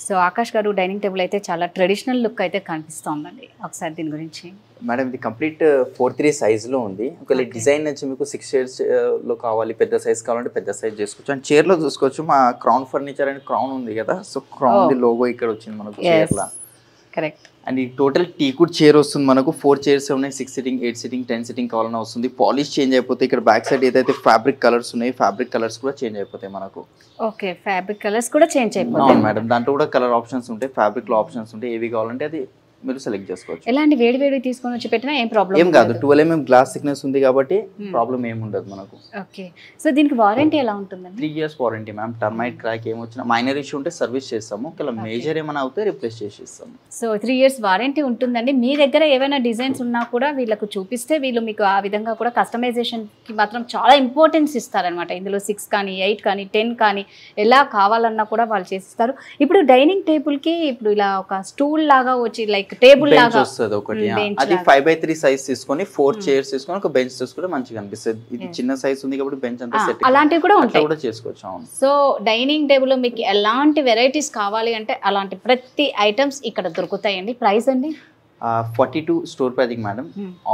So Akash గారు dining table అయితే చాలా ట్రెడిషనల్ లుక్ అయితే కనిపిస్తోందండి. ఒకసారి దీని గురించి. మేడం ఇది కంప్లీట్ 4:3 సైజ్లో ఉంది. ఒకవేళ డిజైన్ నుంచి మీకు 6 షేడ్స్ లో కావాలి, పెద్ద సైజ్ కావాలంటే పెద్ద సైజ్ చేసుకోవచ్చు. అండ్ చైర్లో చూసుకోవచ్చు, మా క్రౌన్ ఫర్నిచర్ అని క్రౌన్ ఉంది కదా, సో క్రౌన్ లోగో ఇక్కడ వచ్చింది మనకు చైర్లా. కరెక్ట్. అండ్ ఈ టోటల్ టీకుడ్ చైర్ వస్తుంది మనకు. 4 చైర్స్ ఉన్నాయి, 6 సిట్టింగ్, 8 సిట్టింగ్, 10 సిట్టింగ్ కావాలన్నా వస్తుంది. పాలిష్ చేంజ్ అయిపోతే ఇక్కడ బ్యాక్ సైడ్ ఏదైతే ఫ్యాబ్రిక్ కలర్స్ ఉన్నాయి, ఫ్యాబ్రిక్ కలర్స్ కూడా చేంజ్ అయిపోతాయి మనకు. ఓకే, ఫ్యాబ్రిక్ కలర్స్ కూడా చేంజ్ అయిపోతాయి. అవును మేడం, దాంట్లో కూడా కలర్ ఆప్షన్స్ ఉంటాయి, ఫ్యాబ్రిక్ లో ఆప్షన్స్ ఉంటాయి. ఏవి కావాలంటే అది మీరు సెలెక్ట్ చేసుకోవచ్చు. ఎలాంటి వేడి తీసుకొని వచ్చి పెట్టినా ఏం ప్రాబ్లం ఏం కాదు. 12 mm గ్లాస్ థిక్నెస్ ఉంది కాబట్టి ప్రాబ్లం ఏమి ఉండదు మనకు. ఓకే, సో దీనికి వారంటీ ఎలా ఉంటుందండి? 3 years warranty ma'am. Termite crack ఏమొచ్చినా మైనర్ ఇష్యూ ఉంటే సర్వీస్ చేస్తాము, ఒకవేళ మేజర్ ఏమైనా అవుతే రిప్లేస్ చేసి ఇస్తాము. సో 3 years వారంటీ ఉంటుందండి. మీ దగ్గర ఏమైనా డిజైన్స్ ఉన్నా కూడా వీళ్ళకు చూపిస్తే వీళ్ళు మీకు ఆ విధంగా కూడా కస్టమైజేషన్కి మాత్రం చాలా ఇంపార్టెన్స్ ఇస్తారనమాట. ఇందులో 6 కానీ 8 కానీ 10 కానీ ఎలా కావాలన్నా కూడా వాళ్ళు చేసిస్తారు. ఇప్పుడు డైనింగ్ టేబుల్కి ఇప్పుడు ఇలా ఒక స్టూల్ లాగా వచ్చి లైక్ టేబుల్ లాగా వస్తుంది ఒకటి, అది 5/3 సైజ్ తీసుకొని 4 చైర్స్ తీసుకొని ఒక బెంచ్ తీసుకుంటే మంచిగా అనిపిస్తుంది. ఇది చిన్న సైజ్ ఉంది కాబట్టి బెంచ్ అంతా సెట్ అలాంటివి కూడా ఉంటాయి, కూడా చేసుకోవచ్చు. అవును. సో డైనింగ్ టేబుల్ లో మీకు ఎలాంటి వెరైటీస్ కావాలి అంటే అలాంటి ప్రతి ఐటమ్స్ ఇక్కడ దొరుకుతాయండి. ప్రైస్ అండి 42 store pricing madam.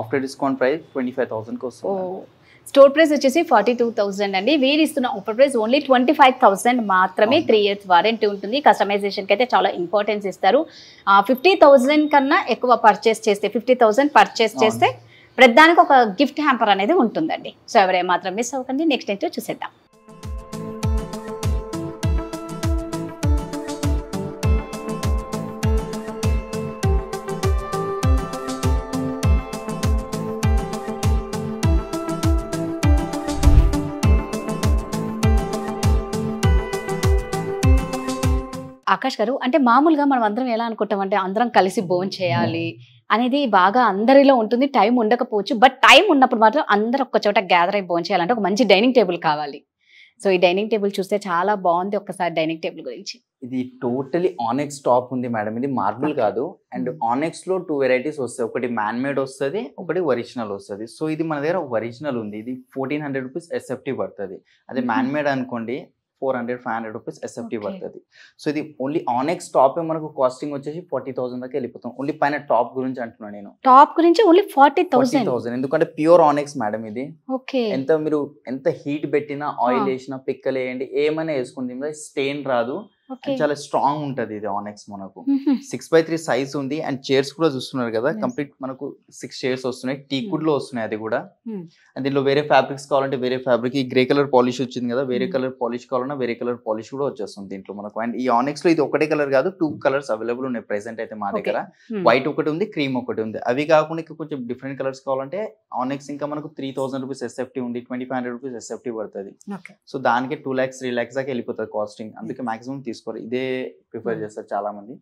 After discount price 25,000 వస్తుంది. స్టోర్ ప్రైస్ వచ్చేసి 42,000 అండి. వీరు ఇస్తున్న ఆఫర్ ప్రైస్ ఓన్లీ 25,000 మాత్రమే. 3 years వారంటీ ఉంటుంది. కస్టమైజేషన్కి అయితే చాలా ఇంపార్టెన్స్ ఇస్తారు. 50,000 కన్నా ఎక్కువ పర్చేస్ చేస్తే 50,000 పర్చేస్ చేస్తే ప్రతిదానికి ఒక గిఫ్ట్ హ్యాంపర్ అనేది ఉంటుందండి. సో ఎవరే మాత్రం మిస్ అవ్వకండి. నెక్స్ట్ ఏంటో చూసేద్దాం. ఆకాష్ గారు, అంటే మామూలుగా మనం అందరం ఎలా అనుకుంటామంటే అందరం కలిసి భోజనం చేయాలి అనేది బాగా అందరిలో ఉంటుంది. టైం ఉండకపోవచ్చు, బట్ టైం ఉన్నప్పుడు మాత్రం అందరూ ఒక్క చోట గ్యాదర్ అయి భోజనం చేయాలంటే ఒక మంచి డైనింగ్ టేబుల్ కావాలి. సో ఈ డైనింగ్ టేబుల్ చూస్తే చాలా బాగుంది. ఒక్కసారి డైనింగ్ టేబుల్ గురించి. ఇది టోటలీ ఆనెక్స్ టాప్ ఉంది మేడం. ఇది మార్బుల్ కాదు. అండ్ ఆనెక్స్ లో 2 వెరైటీస్ వస్తాయి. ఒకటి మ్యాన్ మేడ్ వస్తుంది, ఒకటి ఒరిజినల్ వస్తుంది. సో ఇది మన దగ్గర ఒరిజినల్ ఉంది. ఇది 1,400 రూపీస్ SFT పడుతుంది. అదే మ్యాన్ మేడ్ అనుకోండి 400-500 రూపీస్ SFT పడుతుంది. సో ఇది ఓన్లీ ఆనెక్స్ టాప్ మనకు కాస్టింగ్ వచ్చేసి 40,000 దాకా వెళ్ళిపోతాం. ఓన్లీ పైన టాప్ గురించి అంటున్నాను నేను. టాప్ గురించి ఓన్లీ 40,000. ఎందుకంటే ప్యూర్ ఆనెక్స్ మేడం ఇది. ఓకే, మీరు ఎంత హీట్ పెట్టినా, ఆయిల్ వేసినా, పిక్కలు వేయండి, ఏమైనా వేసుకుంది స్టెయిన్ రాదు. చాలా స్ట్రాంగ్ ఉంటది ఇది ఆనెక్స్. మనకు 6/3 సైజ్ ఉంది. అండ్ చైర్స్ కూడా చూస్తున్నారు కదా, కంప్లీట్ మనకు 6 చైర్స్ వస్తున్నాయి. టీకుడ్ లో వస్తున్నాయి అది కూడా. అండ్ దీనిలో వేరే ఫ్యాబ్రిక్స్ కావాలంటే వేరే ఫ్యాబ్రిక్. ఈ గ్రే కలర్ పాలిష్ వచ్చింది కదా, వేరే కలర్ పాలిష్ కావాలన్నా వేరే కలర్ పాలిష్ కూడా వచ్చేస్తుంది దీంట్లో మనకు. అండ్ ఈ ఆనెక్స్ లో ఇది ఒకటే కలర్ కాదు, 2 కలర్స్ అవైలబుల్ ఉన్నాయి ప్రెసెంట్ అయితే మా దగ్గర. వైట్ ఒకటి ఉంది, క్రీమ్ ఒకటి ఉంది. అవి కాకుండా కొంచెం డిఫరెంట్ కలర్స్ కావాలంటే ఆనెక్స్ ఇంకా మనకు 3,000 రూపీస్ SFT ఉంది, 2,500 రూపీస్ SFT పడుతుంది. సో దానికి 2 lakhs 3 lakhs దాకా వెళ్ళిపోతుంది కాస్టింగ్. అందుకే మాక్సిమం తీసుకోరు, ఇదే ప్రిఫర్ చేస్తారు చాలా మంది.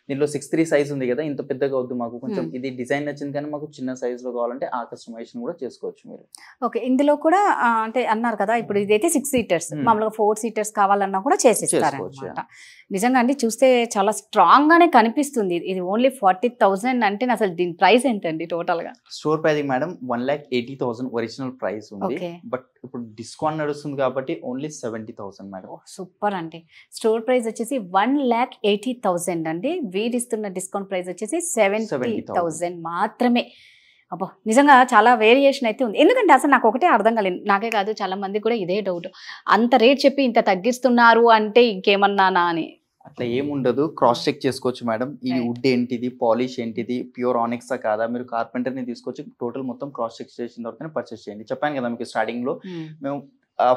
దీంట్లో 6'3" సైజ్ ఉంది కదా, ఇంత పెద్దగా వద్దు మాకు, కొంచెం ఇది డిజైన్ నచ్చింది కానీ మాకు చిన్న సైజ్ లో కావాలంటే ఆ కస్టమైజేషన్ కూడా చేసుకోవచ్చు మీరు. ఓకే, ఇందులో కూడా అంటే అన్నారు కదా, ఇప్పుడు ఇదైతే 6 seaters, మామూలుగా 4 seaters కావాలన్నా కూడా చేసేస్తారు. నిజంగా అండి చూస్తే చాలా స్ట్రాంగ్ గానే కనిపిస్తుంది. ఇది ఓన్లీ 40,000 అంటే అసలు దీని ప్రైస్ ఏంటండి టోటల్ గా? Store pricing madam 1,80,000 original price ఉంది. బట్ ఇప్పుడు డిస్కౌంట్ నడుస్తుంది కాబట్టి ఓన్లీ 70,000 మేడం. సూపర్ అండి. స్టోర్ ప్రైస్ వచ్చేసి 1,80,000 అండి. వీరిస్తున్న డిస్కౌంట్ ప్రైస్ వచ్చేసి 70,000 మాత్రమే. అబ్బో, నిజంగా చాలా వేరియేషన్ అయితే ఉంది. ఎందుకంటే అసలు నాకు ఒకటే అర్థం కాలేదు, నాకే కాదు చాలా మంది కూడా ఇదే డౌట్, అంత రేట్ చెప్పి ఇంత తగ్గిస్తున్నారు అంటే ఇంకేమన్నానా అని. అట్లా ఏముండదు, క్రాస్ చెక్ చేసుకోవచ్చు మేడం. ఈ వుడ్ ఏంటిది, పాలిష్ ఏంటిది, ప్యూర్ ఆనెక్సా కాదా, మీరు కార్పెంటర్ ని తీసుకొచ్చి టోటల్ మొత్తం క్రాస్ చెక్ చేసిన తర్వాతనే పర్చేస్ చేయండి. చెప్పాను కదా మీకు స్టార్టింగ్ లో, మేము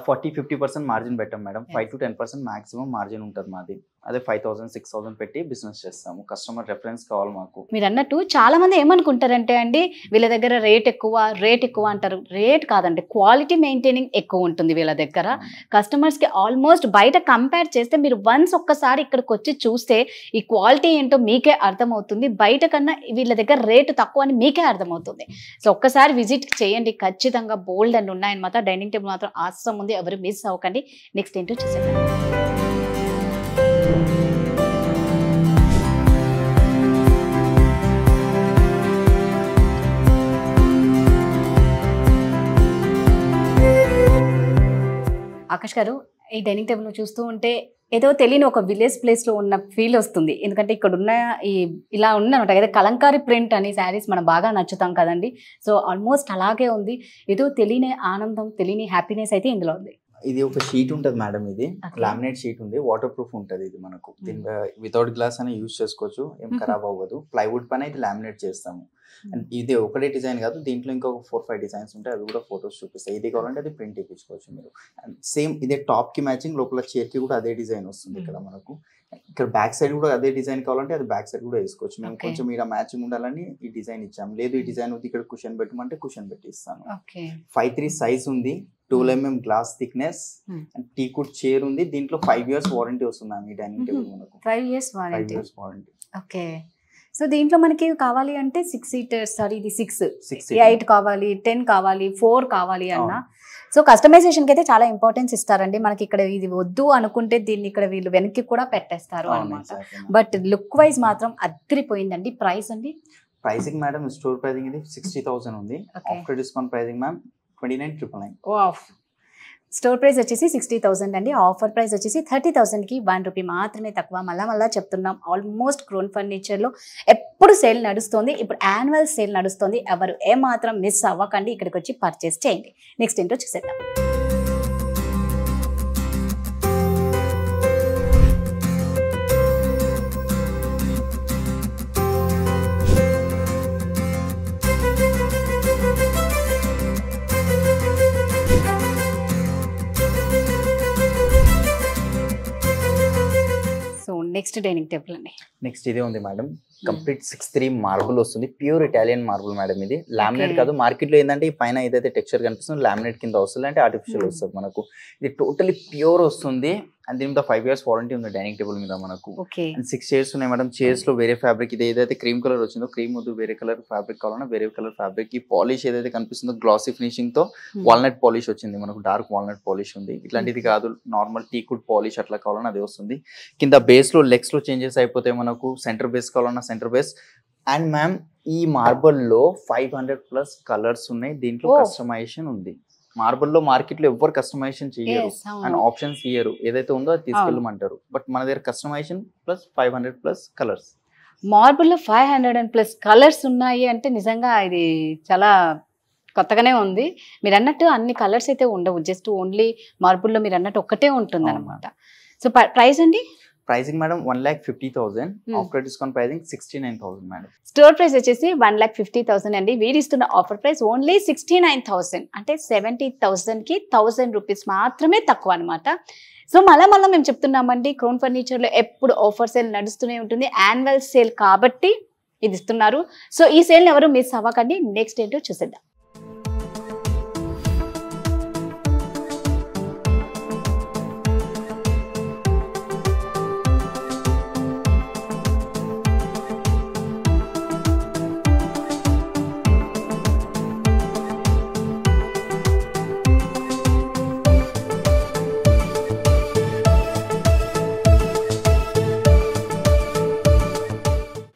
40-50% మార్జిన్ పెట్టాం మేడం. 5-10% మాక్సిమం మార్జిన్ ఉంటుంది మాది. అదే 5,000-6,000 పెట్టి బిజినెస్ చేస్తాము. కస్టమర్ రెఫరెన్స్ కావాలి మాకు. మీరు అన్నట్టు చాలా మంది ఏమనుకుంటారంటే అండి, వీళ్ళ దగ్గర రేట్ ఎక్కువ అంటారు. రేట్ కాదండి, క్వాలిటీ మెయింటైనింగ్ ఎక్కువ ఉంటుంది వీళ్ళ దగ్గర. కస్టమర్స్ కి ఆల్మోస్ట్ బయట కంపేర్ చేస్తే మీరు వన్స్ ఒక్కసారి ఇక్కడికి వచ్చి చూస్తే ఈ క్వాలిటీ ఏంటో మీకే అర్థమవుతుంది. బయట కన్నా వీళ్ళ దగ్గర రేటు తక్కువ అని మీకే అర్థమవుతుంది. సో ఒక్కసారి విజిట్ చేయండి, ఖచ్చితంగా బోల్డ్ అని ఉన్నాయన్నమాట. డైనింగ్ టేబుల్ మాత్రం ఆసం ఉంది, ఎవరు మిస్ అవ్వకండి. నెక్స్ట్ ఏంటో చూసేద్దాం. ఆకాష్ గారు, ఈ డైనింగ్ టేబుల్ చూస్తూ ఉంటే ఏదో తెలియని ఒక విలేజ్ ప్లేస్ లో ఉన్న ఫీల్ వస్తుంది. ఎందుకంటే ఇక్కడ ఉన్న ఇలా ఉన్నమాట కదా కలంకారీ ప్రింట్ అని శారీస్ మనం బాగా నచ్చుతాం కదండి. సో ఆల్మోస్ట్ అలాగే ఉంది. ఏదో తెలియని ఆనందం, తెలియని హ్యాపీనెస్ అయితే ఇందులో ఉంది. ఇది ఒక షీట్ ఉంటుంది మేడం, ఇది లామినేట్ షీట్ ఉంది, వాటర్ ప్రూఫ్ ఉంటుంది. ఇది మనకు వితౌట్ గ్లాస్ అని యూజ్ చేసుకోవచ్చు, ఏం ఖరాబ్ అవ్వదు. ప్లైవుడ్ పైన ఇది లామినేట్ చేస్తాము. అండ్ ఇది ఒకటే డిజైన్ కాదు, దీంట్లో ఇంకొక 4-5 డిజైన్స్ ఉంటాయి, అది కూడా ఫొటోస్ చూపిస్తాయి. ఇది కావాలంటే అది ప్రింట్ ఇప్పించుకోవచ్చు మీరు. అండ్ సేమ్ ఇదే టాప్ కి మ్యాచింగ్ లోపల చైర్ కి కూడా అదే డిజైన్ వస్తుంది ఇక్కడ మనకు. ఇక్కడ బ్యాక్ సైడ్ కూడా అదే డిజైన్ కావాలంటే అది బ్యాక్ సైడ్ కూడా వేసుకోవచ్చు. మేము కొంచెం ఇక్కడ మ్యాచింగ్ ఉండాలని ఈ డిజైన్ ఇచ్చాము. లేదు ఈ డిజైన్ ఉంది ఇక్కడ కుషన్ పెట్టమంటే కుషన్ పెట్టి ఇస్తాను. 5'3" సైజ్ ఉంది, 12 mm glass thickness, and టీకుడ్ chair ఉంది. దీంట్లో 5 years వారంటీ వస్తుంది ఈ డైనింగ్ టేబుల్ మనకు. 5 years వారంటీ. ఓకే. సో దీంట్లో మనకి కావాలి అంటే 6 seaters, సారీ ఇది 6, 8 కావాలి, 10 కావాలి, 4 కావాలి అన్న. సో కస్టమైజేషన్ కి అయితే చాలా ఇంపార్టెన్స్ ఇస్తారండి. మనకి ఇక్కడ ఇది వద్దు అనుకుంటే దీన్ని ఇక్కడ వీళ్ళు వెనక్కి కూడా పెట్టేస్తారు అన్నమాట. బట్ లుక్ వైజ్ మాత్రం అదిరిపోయిందండి. ప్రైస్ అండి? ప్రైసింగ్ మేడం స్టోర్ ప్రైసింగ్ ఇది 60,000 ఉంది. After discount pricing ma'am 29,999. Wow. Store price వచ్చేసి 60,000 అండి. ఆఫర్ ప్రైస్ వచ్చేసి 30,000కి 1 రూపీ మాత్రమే తక్కువ. మళ్ళా చెప్తున్నాం, ఆల్మోస్ట్ క్రోన్ ఫర్నిచర్లో ఎప్పుడు సేల్ నడుస్తుంది. ఇప్పుడు యాన్యువల్ సేల్ నడుస్తుంది. ఎవరు ఏమాత్రం మిస్ అవ్వకండి, ఇక్కడికి వచ్చి పర్చేస్ చేయండి. నెక్స్ట్ ఏంటో చూసేద్దాం. నెక్స్ట్ డైనింగ్ టేబుల్ అండి. నెక్స్ట్ ఇదే ఉంది మేడం, కంప్లీట్ 6'3" మార్బుల్ వస్తుంది. Pure Italian marble madam. ఇది లామినేట్ కాదు. మార్కెట్ లో ఏంటంటే ఈ పైన ఏదైతే టెక్స్చర్ కనిపిస్తుంది లామినేట్ కింద వస్తుంది, అంటే ఆర్టిఫిషియల్ వస్తుంది మనకు. ఇది టోటలీ ప్యూర్ వస్తుంది. అండ్ దీని మీద 5 years వారంటీ ఉంది డైనింగ్ టేబుల్ మీద మనకు. అండ్ 6 chairs ఉన్నాయి మేడం. చైర్స్ లో వేరే ఫ్యాబ్రిక్, ఇది ఏదైతే క్రీమ్ కలర్ వచ్చిందో క్రీమ్ వద్దు, వేరే కలర్ ఫ్యాబ్రిక్ కావాలన్నా వేరే కలర్ ఫ్యాబ్రిక్. ఈ పాలిష్ ఏదైతే కనిపిస్తుందో గ్లాసీ ఫినిషింగ్ తో వాల్నట్ పాలిష్ వచ్చింది మనకు. డార్క్ వాల్నట్ పాలిష్ ఉంది. ఇట్లాంటిది కాదు, నార్మల్ టీకుడ్ పాలిష్ అట్లా కావాలన్నా అదే వస్తుంది. కింద బేస్ లో లెగ్స్ లో చేంజెస్ అయిపోతే మనకు సెంటర్ బేస్ కావాలన్నా సెంటర్ బేస్. అండ్ మ్యామ్ ఈ మార్బల్ లో 500+ కలర్స్ ఉన్నాయి. దీంట్లో కస్టమైజేషన్ ఉంది. మార్బుల్ లో మార్కెట్ లో ఎవరు కస్టమైజేషన్ చేయరు అండ్ ఆప్షన్స్ ఇయ్యరు. ఏదైతే ఉందో అది తీసుకెళ్ళమంటారు. బట్ మన దగ్గర కస్టమైజేషన్ ప్లస్ 500+ కలర్స్. మార్బుల్ లో 500+ కలర్స్ ఉన్నాయి అంటే నిజంగా ఇది చాలా కొత్తగానే ఉంది. మీరు అన్నట్టు అన్ని కలర్స్ అయితే ఉండవు, జస్ట్ ఓన్లీ మార్బుల్ లో మీరు అన్నట్టు ఒక్కటే ఉంటుంది అనమాట. సో ప్రైస్ అండి? Pricing madam 1,50,000. After discount pricing 69,000 madam. Store price వచ్చేసి 1,50,000 అండి. వీరిస్తున్న ఆఫర్ ప్రైస్ ఓన్లీ 69,000, అంటే 70,000కి 1,000 రూపీస్ మాత్రమే తక్కువ అనమాట. సో మళ్ళా మేము చెప్తున్నామండి, క్రోన్ ఫర్నిచర్లో ఎప్పుడు ఆఫర్ సేల్ నడుస్తూనే ఉంటుంది. యాన్యువల్ సేల్ కాబట్టి ఇది ఇస్తున్నారు. సో ఈ సేల్ని ఎవరు మిస్ అవ్వకండి. నెక్స్ట్ ఏంటో చూసేద్దాం.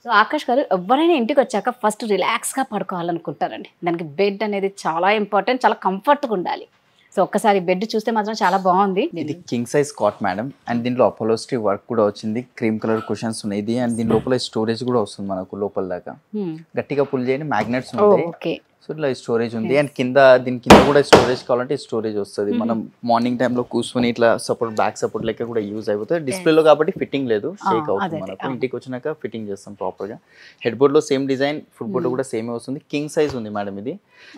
సో ఆకాష్ గారు, ఎవరైనా ఇంటికి వచ్చాక ఫస్ట్ రిలాక్స్గా పడుకోవాలనుకుంటారండి. దానికి బెడ్ అనేది చాలా ఇంపార్టెంట్, చాలా కంఫర్ట్గా ఉండాలి. సో ఒక్కసారి బెడ్ చూస్తే మాత్రం చాలా బాగుంది. ఇది king size cot madam. And దీంట్లో అపోలోస్ట్రీ వర్క్ కూడా వచ్చింది. క్రీమ్ కలర్ కుషన్స్ ఉన్నాయి. ఇది అండ్ దీని లోపల స్టోరేజ్ కూడా వస్తుంది మనకు. లోపల దాకా గట్టిగా పుల్ చేయండి, మ్యాగ్నెట్స్ ఉంటాయి. సో ఇట్లా స్టోరేజ్ ఉంది. అండ్ దీని కింద కూడా స్టోరేజ్ కావాలంటే స్టోరేజ్ వస్తుంది. మనం మార్నింగ్ టైంలో కూర్చొని ఇట్లా సపోర్ట్, బ్యాక్ సపోర్ట్ లెక్క కూడా యూజ్ అయిపోతుంది. డిస్ప్లేలో కాబట్టి ఫిట్టింగ్ లేదు, షేక్ అవుతుంది మనకు. ఇంటికి వచ్చినాక ఫిట్టింగ్ చేస్తాం ప్రాపర్ గా. హెడ్ బోర్డ్ లో సేమ్ డిజైన్, ఫుట్ బోర్డ్ కూడా సేమ్ వస్తుంది. కింగ్ సైజ్ ఉంది మేడం ఇది.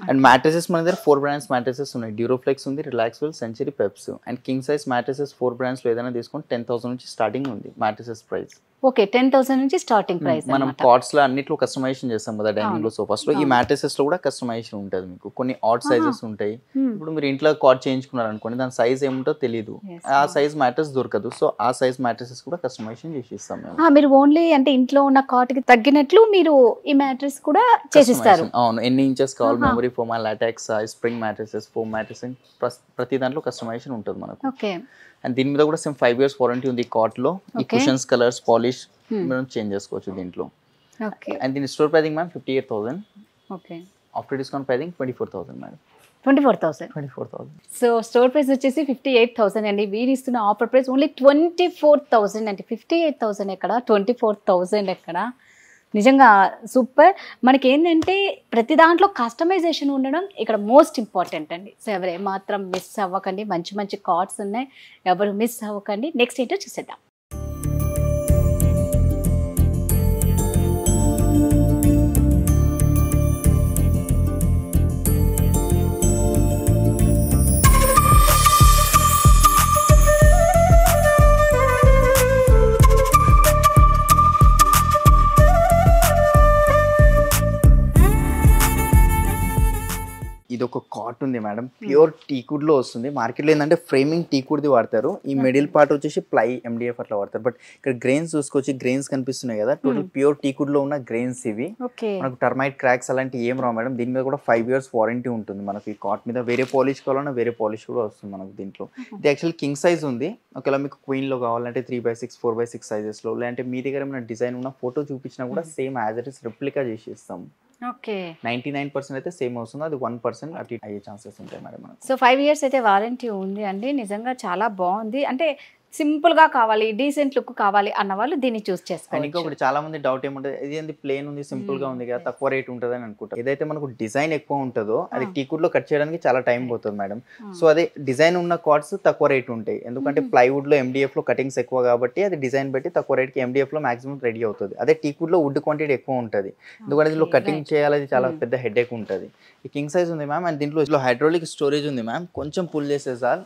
అండ్ మ్యాట్రెసెస్ మన దగ్గర 4 brands మ్యాట్రెసెస్ ఉన్నాయి. డ్యూరోఫ్లెక్స్ ఉంది, Relaxwell, Century, Peps. And king size mattresses 4 brands లో ఏదైనా తీసుకొని 10,000 నుంచి స్టార్టింగ్ ఉంది మ్యాట్రెసెస్ ప్రైస్. ఓకే, 10,000 నుంచి స్టార్టింగ్ ప్రైస్. మనం కాట్స్ లో అన్నిట్లో కస్టమైజేషన్ చేస్తాం కదా డైనింగ్ లో, సోఫాస్ లో. ఈ మ్యాట్రెసెస్ లో కూడా కస్టమైజేషన్ ఉంటుంది మీకు. కొన్ని ఆడ్ సైజెస్ ఉంటాయి. ఇప్పుడు మీరు ఇంట్లో కాట్ చేయించుకున్నారు అనుకోండి, దాని సైజ్ ఏముంటో తెలియదు, ఆ సైజ్ మ్యాట్రెస్ దొరకదు. సో ఆ సైజ్ మ్యాట్రెసెస్ కూడా కస్టమైజేషన్ చేసి ఇస్తాం మేము. మీరు ఓన్లీ అంటే ఇంట్లో ఉన్న కాట్ కి తగ్గినట్లు మీరు ఈ మ్యాట్రెస్ కూడా చేసిస్తారు. అవును, ఎన్ని ఇంచెస్ కావాలి, memory foam, LaTeX, spring mattresses, foam mattresses, ప్రతి దాంట్లో కస్టమైజేషన్ ఉంటుంది మనకు. ఓకే. అండ్ దీని మీద కూడా సేమ్ 5 years వారంటీ ఉంది కాట్ లో. ఈ కుషన్స్, కలర్స్, పాలిష్ మనం చేంజ్ చేసుకోవచ్చు దీంట్లో. ఓకే. అండ్ దీని store pricing ma'am 58,000. Okay. After discount pricing 24,000 madam. 24,000. So store price వచ్చేసి 58,000 అండి. వీరు ఇస్తున్న ఆఫర్ ప్రైస్ ఓన్లీ 24,000 అండి. 58,000 ఎక్కడ, 24,000 ఎక్కడ. నిజంగా సూపర్. మనకి ఏంటంటే ప్రతి దాంట్లో కస్టమైజేషన్ ఉండడం ఇక్కడ మోస్ట్ ఇంపార్టెంట్ అండి. సో ఎవరు ఏమాత్రం మిస్ అవ్వకండి. మంచి మంచి కార్డ్స్ ఉన్నాయి, ఎవరు మిస్ అవ్వకండి. నెక్స్ట్ ఏంటో చూసేద్దాం. ఇది ఒక కాట్ ఉంది మేడం, ప్యూర్ టీకుడ్ లో వస్తుంది. మార్కెట్లో ఏంటంటే ఫ్రేమింగ్ టీకుడ్ది వాడతారు, ఈ మిడిల్ పార్ట్ వచ్చేసి ప్లై MDF అట్లా వాడతారు. బట్ ఇక్కడ గ్రెయిన్స్ చూసుకోవచ్చు, గ్రెయిన్స్ కనిపిస్తున్నాయి కదా, టోటల్ ప్యూర్ టీకుడ్ లో ఉన్న గ్రెయిన్స్ ఇవి. మనకు టర్మైట్ క్రాక్స్ అలాంటి ఏం రావు మేడం. దీని మీద కూడా 5 years వారంటీ ఉంటుంది మనకు. ఈ కాట్ మీద వేరే పాలిష్ కావాలన్నా వేరే పాలిష్ కూడా వస్తుంది మనకు దీంట్లో. ఇది యాక్చువల్ కింగ్ సైజ్ ఉంది. ఒకవేళ మీకు క్వీన్ లో కావాలంటే 3/6 4/6 సైజెస్ లో, లేదంటే మీ దగ్గర ఏమైనా డిజైన్ ఉన్న ఫోటో చూపించినా కూడా same as it is replica చేసి ఇస్తాం. 99% అయితే సేమ్ వస్తుంది, అది 1% అటు అయ్యే ఛాన్సెస్ ఉంటాయి మేడం. సో 5 years అయితే వారంటీ ఉంది అండి. నిజంగా చాలా బాగుంది. అంటే సింపుల్ గా కావాలి, డీసెంట్ లుక్ కావాలి అన్న వాళ్ళు దీన్ని చూస్ చేసుకోవాలి. ఇంకొకటి చాలా మంది డౌట్ ఏముంటుంది, ఇది ఏంది ప్లేన్ ఉంది, సింపుల్ గా ఉంది కదా, తక్కువ రేట్ ఉంటుంది అని అనుకుంటారు. ఏదైతే మనకు డిజైన్ ఎక్కువ ఉంటుందో అది టీకుడ్ లో కట్ చేయడానికి చాలా టైం పోతుంది మేడం. సో అదే డిజైన్ ఉన్న కార్డ్స్ తక్కువ రేట్ ఉంటాయి, ఎందుకంటే ప్లైవుడ్ లో MDF లో కటింగ్స్ ఎక్కువ కాబట్టి అది డిజైన్ బట్టి తక్కువ రేట్ కి MDF లో మాక్సిమం రెడీ అవుతుంది. అదే టీకుడ్ లో వుడ్ క్వాంటిటీ ఎక్కువ ఉంటుంది, ఎందుకంటే దీనిలో కటింగ్ చేయాలి, చాలా పెద్ద హెడేక్ ఉంటుంది. ఈ కింగ్ సైజ్ ఉంది మ్యామ్, అండ్ దీంట్లో హైడ్రాలిక్ స్టోరేజ్ ఉంది మ్యామ్. కొంచెం పుల్ చేసే సార్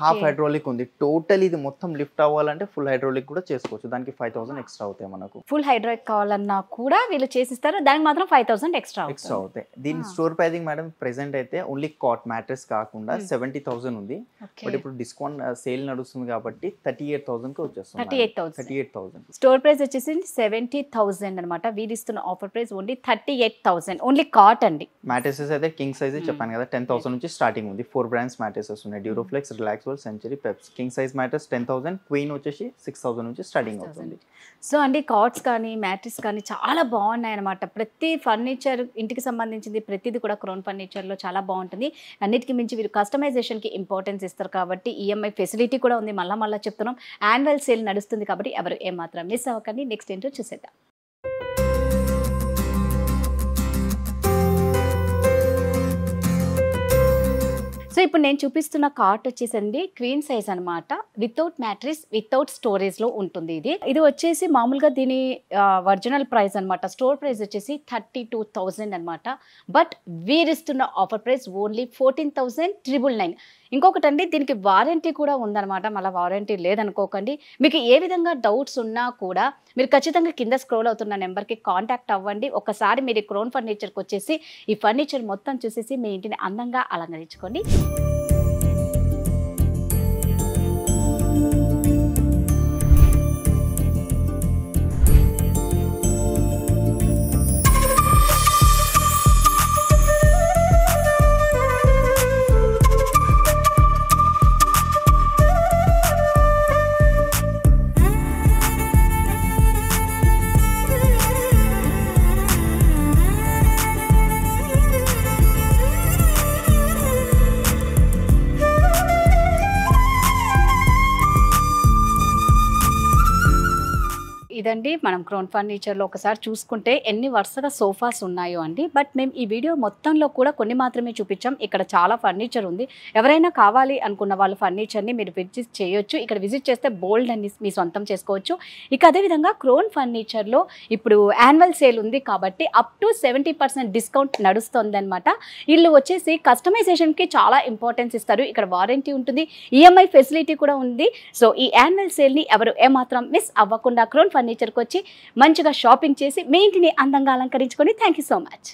హాఫ్ హైడ్రాలిక్ ఉంది. టోటల్ ఇది మొత్తం లిఫ్ట్ అవ్వాలంటే ఫుల్ హైడ్రాలిక్ కూడా చేసుకోవచ్చు, దానికి 5,000 ఎక్స్ట్రా అవుతాయి మనకు. ఫుల్ హైడ్రాలిక్ కావాలన్నా కూడా వీళ్ళు చేసిస్తారు, దానికి మాత్రం 5,000 ఎక్స్ట్రా అవుతాయి. దీని స్టోర్ ప్రైసింగ్ మేడం ప్రెసెంట్ అయితే ఓన్లీ కాట్ మ్యాట్రెస్ కాకుండా 70,000 ఉంది. బట్ ఇప్పుడు డిస్కౌంట్ సేల్ నడుస్తుంది కాబట్టి 38,000 కి వచ్చేస్తుంది. 38,000 స్టోర్ ప్రైస్ వచ్చేసి 70,000 అనమాట. వీళ్ళు ఇస్తున్న offer price only 38,000 only cot అండి. మ్యాట్రెసెస్ అయితే కింగ్ సైజ్ చెప్పాను కదా, 10,000 నుంచి స్టార్టింగ్ ఉంది. 4 brands మ్యాట్రెసెస్ ఉన్నాయి, Duroflex, Relax World, Century, Peps. King size mattress 10,000, queen వచ్చేసి 6,000 నుంచి స్టార్టింగ్ అవుతుంది. సో అండి కార్డ్స్ కానీ మ్యాట్రిక్స్ కానీ చాలా బాగున్నాయి అనమాట. ప్రతి ఫర్నిచర్ ఇంటికి సంబంధించింది ప్రతిదీ కూడా క్రౌన్ ఫర్నిచర్లో చాలా బాగుంటుంది. అన్నిటికీ మించి వీరు కస్టమైజేషన్కి ఇంపార్టెన్స్ ఇస్తారు కాబట్టి EMI ఫెసిలిటీ కూడా ఉంది. మళ్ళీ చెప్తున్నాం, యాన్యువల్ సేల్ నడుస్తుంది కాబట్టి ఎవరు ఏమాత్రం మిస్ అవ్వకండి. నెక్స్ట్ ఏంటో చూసేద్దాం. సో ఇప్పుడు నేను చూపిస్తున్న కార్ట్ వచ్చేసండి క్వీన్ సైజ్ అనమాట, వితౌట్ మ్యాట్రిస్, వితౌట్ స్టోరేజ్ లో ఉంటుంది. ఇది వచ్చేసి మామూలుగా దీని ఒరిజినల్ ప్రైస్ అనమాట. స్టోర్ ప్రైస్ వచ్చేసి 32,000 అనమాట. బట్ వీరిస్తున్న ఆఫర్ ప్రైస్ ఓన్లీ 14,999. ఇంకొకటి అండి, దీనికి వారంటీ కూడా ఉందన్నమాట. మళ్ళీ వారంటీ లేదనుకోకండి. మీకు ఏ విధంగా డౌట్స్ ఉన్నా కూడా మీరు ఖచ్చితంగా కింద స్క్రోల్ అవుతున్న నెంబర్కి కాంటాక్ట్ అవ్వండి. ఒకసారి మీరు క్రౌన్ ఫర్నిచర్కి వచ్చేసి ఈ ఫర్నిచర్ మొత్తం చూసేసి మీ ఇంటిని అందంగా అలంకరించుకోండి. ఇదండి మనం క్రౌన్ ఫర్నిచర్లో ఒకసారి చూసుకుంటే ఎన్ని వరుసగా సోఫాస్ ఉన్నాయో అండి. బట్ మేము ఈ వీడియో మొత్తంలో కూడా కొన్ని మాత్రమే చూపించాం. ఇక్కడ చాలా ఫర్నిచర్ ఉంది. ఎవరైనా కావాలి అనుకున్న వాళ్ళు ఫర్నిచర్ని మీరు విజిట్ చేయొచ్చు. ఇక్కడ విజిట్ చేస్తే బోల్డ్ అన్ని మీ సొంతం చేసుకోవచ్చు. ఇక అదేవిధంగా క్రౌన్ ఫర్నిచర్లో ఇప్పుడు యాన్యువల్ సేల్ ఉంది కాబట్టి అప్ టు 70% డిస్కౌంట్ నడుస్తుంది అనమాట. వీళ్ళు వచ్చేసి కస్టమైజేషన్కి చాలా ఇంపార్టెన్స్ ఇస్తారు. ఇక్కడ వారంటీ ఉంటుంది, EMI ఫెసిలిటీ కూడా ఉంది. సో ఈ యాన్యువల్ సేల్ని ఎవరు ఏమాత్రం మిస్ అవ్వకుండా క్రౌన్ ఫర్నిచర్కి వచ్చి మంచిగా షాపింగ్ చేసి మీ ఇంటిని అందంగా అలంకరించుకొని. Thank you so much.